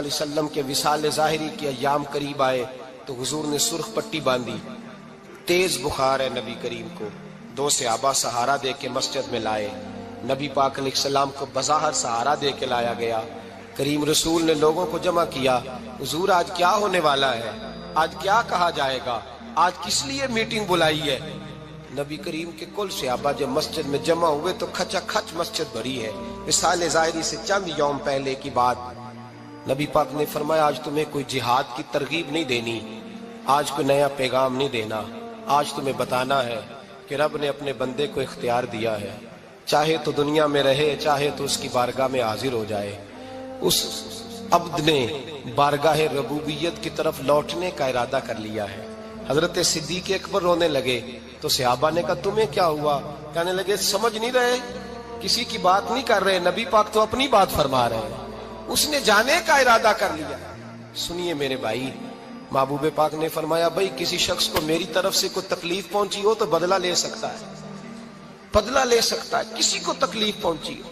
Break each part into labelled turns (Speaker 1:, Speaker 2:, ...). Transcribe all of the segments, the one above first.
Speaker 1: علیہ وسلم کے وصال ظاہری کے ایام قریب آئے تو حضور نے سرخ پٹی باندھی، تیز بخار ہے نبی کریم کو، 2 صحابہ سہارا دے کے مسجد میں لائے، نبی پاک علیہ السلام کو بظاہر سہارا دے کے لایا گیا۔ کریم رسول نے لوگوں کو جمع کیا، حضور آج کیا ہونے والا ہے، آج کیا کہا جائے گا، آج کس لیے میٹنگ بلائی ہے؟ نبی کریم کے کل صحابہ جب مسجد میں جمع ہوئے تو کھچا کھچ مسجد بھری ہے۔ وصال ظاہری سے چند یوم پہلے کی بات، نبی پاک نے فرمایا آج تمہیں کوئی جہاد کی ترغیب نہیں دینی، آج کوئی نیا پیغام نہیں دینا، آج تمہیں بتانا ہے کہ رب نے اپنے بندے کو اختیار دیا ہے، چاہے تو دنیا میں رہے، چاہے تو اس کی بارگاہ میں حاضر ہو جائے۔ اس عبد نے بارگاہ ربوبیت کی طرف لوٹنے کا ارادہ کر لیا ہے۔ حضرت صدیق اکبر رونے لگے تو صحابہ نے کہا تمہیں کیا ہوا؟ کہنے لگے سمجھ نہیں رہے، کسی کی بات نہیں کر رہے، نبی پاک تو اپنی بات فرما رہے ہیں، اس نے جانے کا ارادہ کر لیا۔ سنیے میرے بھائی، محبوب پاک نے فرمایا بھائی کسی شخص کو میری طرف سے کوئی تکلیف پہنچی ہو تو بدلہ لے سکتا ہے، بدلہ لے سکتا ہے، کسی کو تکلیف پہنچی ہو۔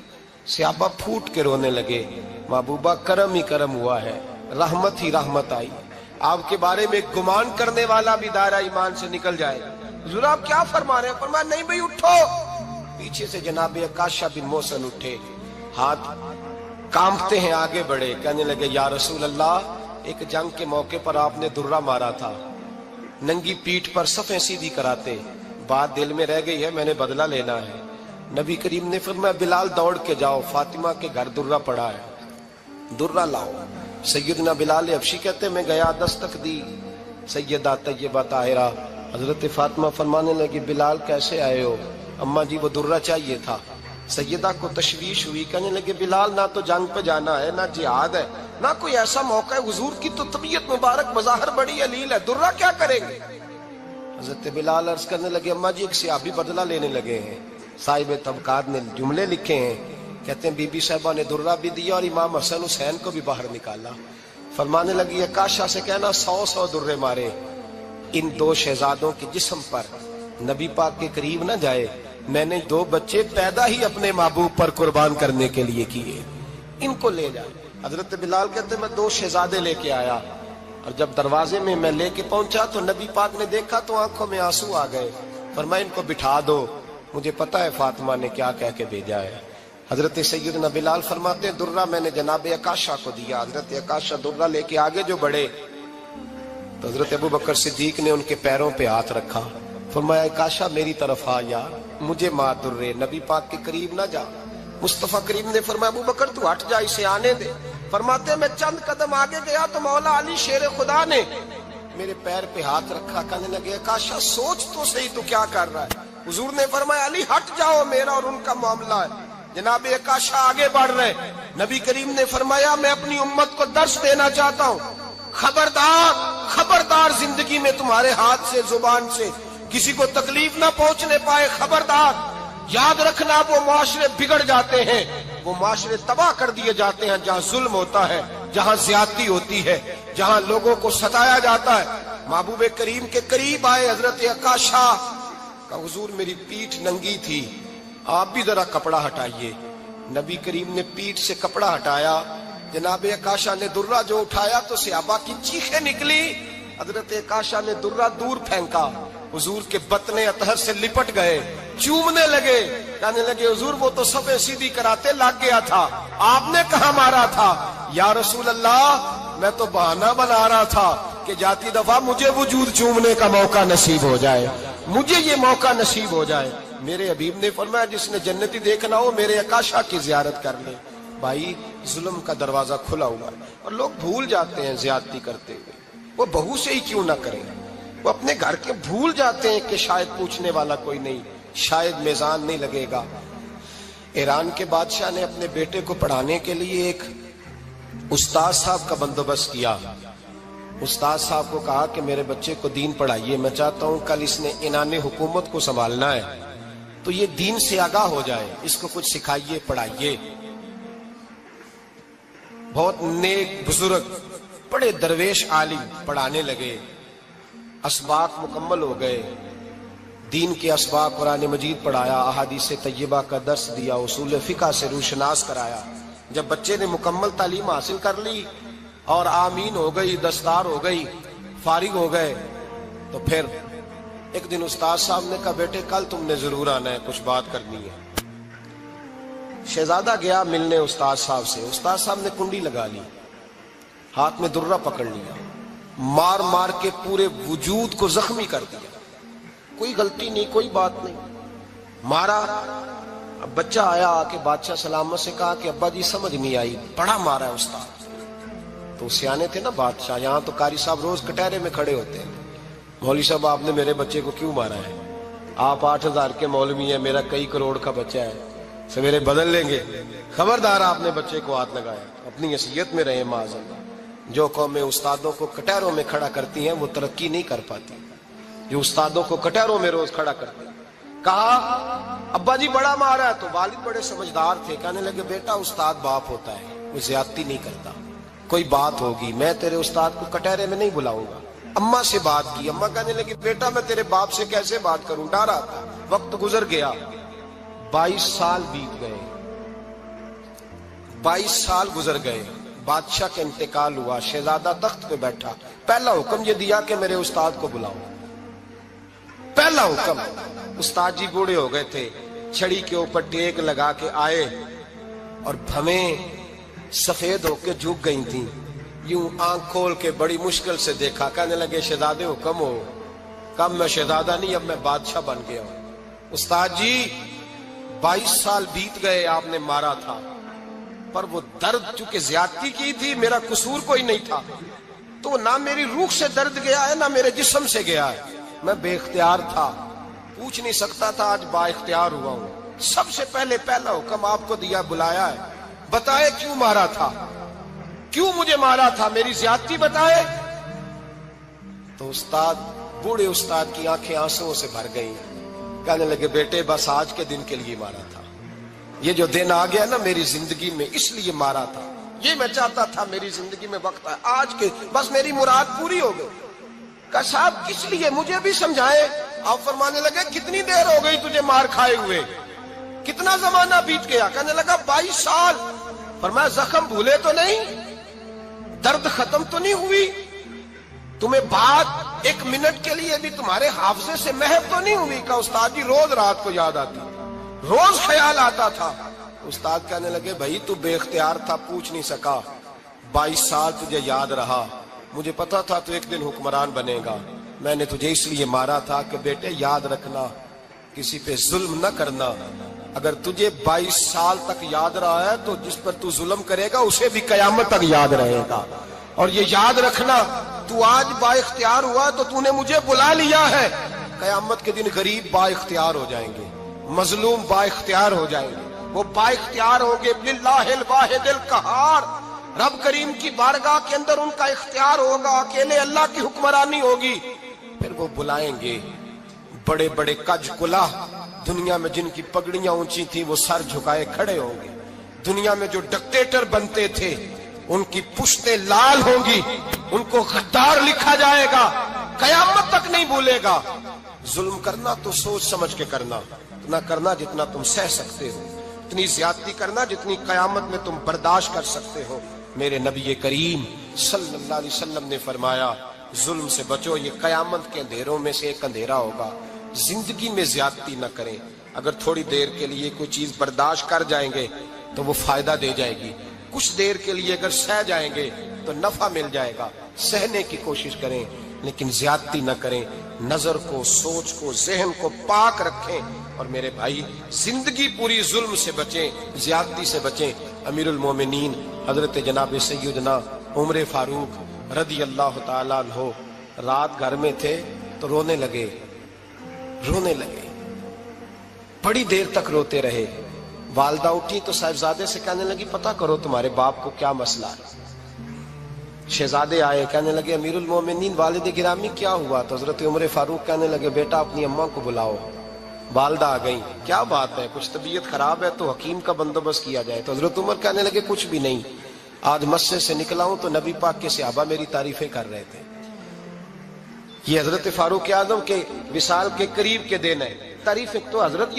Speaker 1: صحابہ پھوٹ کے رونے لگے، محبوبہ کرم ہی کرم ہوا ہے، رحمت ہی رحمت آئی، آپ کے بارے میں گمان کرنے والا بھی دائرہ ایمان سے نکل جائے گا۔ حضور آپ کیا فرما رہے ہیں؟ فرمایا نہیں بھائی اٹھو۔ پیچھے سے جناب عکاشہ بن محصن اٹھے، ہاتھ کانپتے ہیں آگے بڑھے، کہنے لگے یا رسول اللہ، ایک جنگ کے موقع پر آپ نے درہ مارا تھا، ننگی پیٹھ پر صفیں سیدھی کراتے، بات دل میں رہ گئی ہے، میں نے بدلہ لینا ہے۔ نبی کریم نے فرمایا بلال دوڑ کے جاؤ، فاطمہ کے گھر درہ پڑا ہے، درہ لاؤ۔ سیدنا بلال حبشی کہتے میں گیا، دستک دی، سیدہ طیبہ طاہرہ حضرت فاطمہ فرمانے لگی بلال کیسے آئے ہو؟ اماں جی وہ درہ چاہیے تھا۔ سیدہ کو تشویش ہوئی، کہنے لگے بلال نہ تو جنگ پہ جانا ہے، نہ جہاد ہے، نہ کوئی ایسا موقع ہے، حضور کی تو طبیعت مبارک بظاہر بڑی علیل ہے، درہ کیا کریں گے؟ حضرت بلال عرض کرنے لگے اماں جی ایک صحابی بدلہ لینے لگے ہیں، صاحب طبقات نے جملے لکھے ہیں، کہتے ہیں بی بی صاحبہ نے درہ بھی دیا اور امام حسن حسین کو بھی باہر نکالا۔ فرمانے لگی عکاشہ سے کہنا 100 درے مارے، ان 2 شہزادوں کے جسم پر نبی پاک کے قریب نہ جائے، میں نے 2 بچے پیدا ہی اپنے محبوب پر قربان کرنے کے لیے کیے، ان کو لے جائے۔ حضرت بلال کہتے میں 2 شہزادے لے کے آیا، اور جب دروازے میں میں لے کے پہنچا تو نبی پاک نے دیکھا تو آنکھوں میں آنسو آ گئے، فرمایا ان کو بٹھا دو، مجھے پتا ہے فاطمہ نے کیا کہہ کے بھیجا ہے۔ حضرت سیدنا بلال فرماتے ہیں درہ میں نے جناب عکاشہ کو دیا، حضرت عکاشہ درہ لے کے آگے جو بڑھے تو حضرت ابو بکر صدیق نے ان کے پیروں پہ ہاتھ رکھا، فرمایا عکاشہ میری طرف آ یار، مجھے مار درے، نبی پاک کے قریب نہ جا۔ مصطفیٰ کریم نے فرمایا ابو بکر تو ہٹ جا، اسے آنے دے۔ فرماتے میں چند قدم آگے گیا تو مولا علی شیر خدا نے میرے پیر پہ ہاتھ رکھا، کہنے لگے عکاشہ سوچ تو صحیح تو کیا کر رہا ہے؟ حضور نے فرمایا علی ہٹ جاؤ، میرا اور ان کا معاملہ ہے۔ جناب عکاشہ آگے بڑھ رہے، نبی کریم نے فرمایا میں اپنی امت کو درس دینا چاہتا ہوں، خبردار خبردار زندگی میں تمہارے ہاتھ سے زبان سے کسی کو تکلیف نہ پہنچنے پائے، خبردار یاد رکھنا وہ معاشرے بگڑ جاتے ہیں، وہ معاشرے تباہ کر دیے جاتے ہیں جہاں ظلم ہوتا ہے، جہاں زیادتی ہوتی ہے، جہاں لوگوں کو ستایا جاتا ہے۔ محبوب کریم کے قریب آئے حضرت عکاشہ کہ حضور میری پیٹھ ننگی تھی، آپ بھی ذرا کپڑا ہٹائیے۔ نبی کریم نے پیٹھ سے کپڑا ہٹایا، جناب عکاشہ نے درہ جو اٹھایا تو صحابہ کی چیخیں نکلی، حضرت عکاشہ نے درہ دور پھینکا، حضور کے بطن اطہر سے لپٹ گئے، چومنے لگے، کہنے لگے حضور وہ تو صفیں سیدھی کراتے لگ گیا تھا، آپ نے کہاں مارا تھا؟ یا رسول اللہ میں تو بہانہ بنا رہا تھا کہ جاتی دفعہ مجھے وجود چومنے کا موقع نصیب ہو جائے، مجھے یہ موقع نصیب ہو جائے۔ میرے حبیب نے فرمایا جس نے جنتی دیکھنا ہو میرے عکاشہ کی زیارت کر لے۔ بھائی ظلم کا دروازہ کھلا ہوا ہے اور لوگ بھول جاتے ہیں زیادتی کرتے ہوئے، وہ بہو سے ہی کیوں نہ کریں، وہ اپنے گھر کے بھول جاتے ہیں کہ شاید پوچھنے والا کوئی نہیں، شاید میزان نہیں لگے گا۔ ایران کے بادشاہ نے اپنے بیٹے کو پڑھانے کے لیے ایک استاد صاحب کا بندوبست کیا۔ استاد صاحب کو کہا کہ میرے بچے کو دین پڑھائیے، میں چاہتا ہوں کل اس نے عنان حکومت کو سنبھالنا ہے تو یہ دین سے آگاہ ہو جائے، اس کو کچھ سکھائیے پڑھائیے۔ بہت نیک بزرگ بڑے درویش عالم پڑھانے لگے، اسباق مکمل ہو گئے، دین کے اسباق قرآن مجید پڑھایا، احادیث طیبہ کا درس دیا، اصول فقہ سے روشناس کرایا۔ جب بچے نے مکمل تعلیم حاصل کر لی اور آمین ہو گئی، دستار ہو گئی، فارغ ہو گئے، تو پھر ایک دن استاد صاحب نے کہا بیٹے کل تم نے ضرور آنا ہے، کچھ بات کرنی ہے۔ شہزادہ گیا ملنے استاد صاحب سے، استاد صاحب نے کنڈی لگا لی، ہاتھ میں درہ پکڑ لیا، مار مار کے پورے وجود کو زخمی کر دیا، کوئی غلطی نہیں، کوئی بات نہیں، مارا۔ اب بچہ آیا آ کے بادشاہ سلامت سے کہا کہ ابا جی سمجھ نہیں آئی، بڑا مارا ہے استاد۔ تو سیانے تھے نا بادشاہ، یہاں تو قاری صاحب روز کٹہرے میں کھڑے ہوتے ہیں، مولوی صاحب آپ نے میرے بچے کو کیوں مارا ہے؟ آپ 8,000 کے مولوی ہیں، میرا کئی کروڑ کا بچہ ہے، سویرے بدل لیں گے، خبردار آپ نے بچے کو ہاتھ لگایا، اپنی حیثیت میں رہے معاذ اللہ۔ جو قومیں استادوں کو کٹہروں میں کھڑا کرتی ہیں وہ ترقی نہیں کر پاتی، جو استادوں کو کٹہروں میں روز کھڑا کرتے ہیں۔ کہا ابا جی بڑا مارا ہے، تو والد بڑے سمجھدار تھے، کہنے لگے بیٹا استاد باپ ہوتا ہے، وہ زیادتی نہیں کرتا، کوئی بات ہوگی میں تیرے استاد کو کٹہرے میں نہیں بلاؤں گا۔ اماں سے بات کی، اماں کہنے لگی بیٹا میں تیرے باپ سے کیسے بات کروں، ڈر آتا۔ وقت گزر گیا، 22 سال بیت گئے، 22 سال گزر گئے، بادشاہ کا انتقال ہوا، شہزادہ تخت پہ بیٹھا، پہلا حکم یہ دیا کہ میرے استاد کو بلاؤ، پہلا حکم۔ استاد جی بوڑھے ہو گئے تھے، چھڑی کے اوپر ٹیک لگا کے آئے اور بھویں سفید ہو کے جھک گئی تھیں، یوں آنکھ کھول کے بڑی مشکل سے دیکھا، کہنے لگے شہزادے حکم ہو۔ کم میں شہزادہ نہیں، اب میں بادشاہ بن گیا ہوں۔ استاد جی 22 سال بیت گئے، آپ نے مارا تھا، پر وہ درد چونکہ زیادتی کی تھی، میرا قصور کوئی نہیں تھا، تو نہ میری روح سے درد گیا ہے نہ میرے جسم سے گیا ہے، میں بے اختیار تھا، پوچھ نہیں سکتا تھا، آج با اختیار ہوا ہوں۔ سب سے پہلے پہلا حکم آپ کو دیا، بلایا ہے، بتائے کیوں مارا تھا، کیوں مجھے مارا تھا، میری زیادتی بتائے۔ تو استاد، بوڑھے استاد کی آنکھیں آنسوؤں سے بھر گئیں، کہنے لگے بیٹے بس آج کے دن کے لیے مارا تھا، یہ جو دن آ گیا نا میری زندگی میں اس لیے مارا تھا، یہ میں چاہتا تھا میری زندگی میں وقت ہے، آج کے بس میری مراد پوری ہو گئی۔ کہا صاحب کس لیے، مجھے بھی سمجھائے۔ آپ فرمانے لگے کتنی دیر ہو گئی تجھے مار کھائے ہوئے، کتنا زمانہ بیت گیا؟ کہنے لگا 22 سال۔ فرمایا زخم بھولے تو نہیں، درد ختم تو نہیں ہوئی، تمہیں بات ایک منٹ کے لیے بھی تمہارے حافظے سے محو تو نہیں ہوئی؟ کہ استاد جی روز رات کو یاد آتی، روز خیال آتا تھا۔ استاد کہنے لگے بھائی تو بے اختیار تھا، پوچھ نہیں سکا، 22 سال تجھے یاد رہا، مجھے پتا تھا تو ایک دن حکمران بنے گا، میں نے تجھے اس لیے مارا تھا کہ بیٹے یاد رکھنا، کسی پہ ظلم نہ کرنا، اگر تجھے 22 سال تک یاد رہا ہے تو جس پر تو ظلم کرے گا اسے بھی قیامت تک یاد رہے گا، اور یہ یاد رکھنا تو آج با اختیار ہوا تو تو نے مجھے بلا لیا ہے، قیامت کے دن غریب با اختیار ہو جائیں گے، مظلوم با اختیار ہو جائیں گے، وہ با اختیار ہوں گے للہ الواحد القہار، رب کریم کی بارگاہ کے اندر ان کا اختیار ہوگا، اکیلے اللہ کی حکمرانی ہوگی، پھر وہ بلائیں گے بڑے بڑے کج کلا، دنیا میں جن کی پگڑیاں اونچی تھیں وہ سر جھکائے کھڑے ہوں گے، دنیا میں جو ڈکٹیٹر بنتے تھے ان کی پشتیں لال ہوں گی، ان کو غدار لکھا جائے گا، قیامت تک نہیں بھولے گا۔ ظلم کرنا تو سوچ سمجھ کے کرنا، اتنا کرنا جتنا تم سہ سکتے ہو، اتنی زیادتی کرنا جتنی قیامت میں تم برداشت کر سکتے ہو۔ میرے نبی کریم صلی اللہ علیہ وسلم نے فرمایا ظلم سے بچو، یہ قیامت کے اندھیروں میں سے ایک اندھیرا ہوگا، زندگی میں زیادتی نہ کریں، اگر تھوڑی دیر کے لیے کوئی چیز برداشت کر جائیں گے تو وہ فائدہ دے جائے گی، کچھ دیر کے لیے اگر سہ جائیں گے تو نفع مل جائے گا، سہنے کی کوشش کریں لیکن زیادتی نہ کریں، نظر کو، سوچ کو، ذہن کو پاک رکھیں، اور میرے بھائی زندگی پوری ظلم سے بچیں، زیادتی سے بچیں۔ امیر المومنین حضرت جناب سیدنا عمر فاروق رضی اللہ تعالیٰ عنہ رات گھر میں تھے تو رونے لگے، بڑی دیر تک روتے رہے، والدہ اٹھی تو صاحبزادے سے کہنے لگی پتہ کرو تمہارے باپ کو کیا مسئلہ ہے۔ شہزادے آئے، کہنے لگے امیر المومنین والد گرامی کیا ہوا؟ تو حضرت عمر فاروق کہنے لگے بیٹا اپنی اماں کو بلاؤ۔ والدہ آ گئی، کیا بات ہے، کچھ طبیعت خراب ہے تو حکیم کا بندوبست کیا جائے۔ تو حضرت عمر کہنے لگے کچھ بھی نہیں، آج مسجد سے نکلا ہوں تو نبی پاک کے صحابہ میری تعریفیں کر رہے تھے۔ یہ حضرت فاروق اعظم کے وصال کے قریب کے دن ہے، تعریفیں تو حضرت